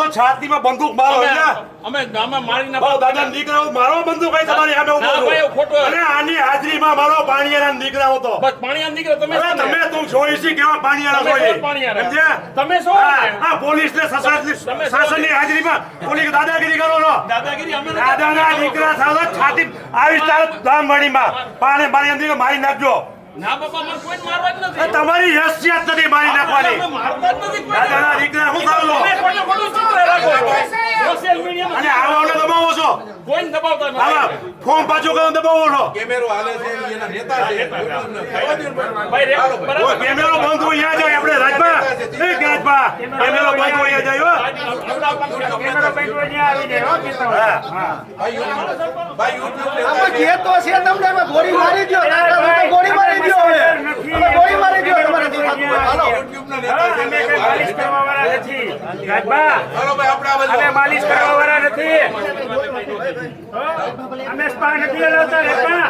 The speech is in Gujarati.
તો છાતીમાં બંદૂક મારો અમે ગામમાં મારી ના બાપ દાદા દીકરાઓ મારો બંદૂક કઈ તમારી સામે ઉભો ભાઈ એવું ખોટું અને આની હાજરીમાં મારો પાણીયાના દીકરાઓ તો બસ પાણીયા દીકરો તમે અરે તમે તું જોઈશી કેવા પાણીયાના હોય સમજ્યા તમે શું આ પોલીસને શાસનની હાજરીમાં પોલીસ દાદાગીરી કરો છો દાદાગીરી અમે દાદાના દીકરા સાથે છાતી આવી તાર ધામવાડીમાં પાણીયા દીકરા મારી નાખજો ના બાપા મને કોઈ મારવા જ નથી તમારી હેસિયત નથી મારી નાખવાની અમે મારતા જ નથી કોઈ. દાદાના દીકરા હું કરો છો તમે ખોટું ખોટું ચિત્ર રાખો સોશિયલ મીડિયામાં અને આવાને દબાવો છો કોઈને દબાવતા નથી આવા ફોર્મ પાછું કરો દબાવો છો કેમેરો હાલે છે એના નેતા છે ભાઈ રે ઓ બરાબર કેમેરો બંધ હોય અહીંયા જાય આપણે રાજભા એ રાજભા કેમેરો બંધ હોય અહીંયા જાય કેમેરો બંધ હોય ત્યાં આવી જાય હો કીધું હા હા ભાઈ યુટ્યુબ અમે જે તો છે તમને અમે ગોળી મારી દો ગોળી મારી દો હવે અમે ગોળી મારી દો તમારા દીકરા હાલો યુટ્યુબ ના નેતા છે અમે કઈ માલિશ કરવા વાળા નથી રાજભા હાલો ભાઈ આપણે આ બાજુ અમે માલિશ કરવા વાળા નથી અમે સ્પા નથી હલાવતા રાજભા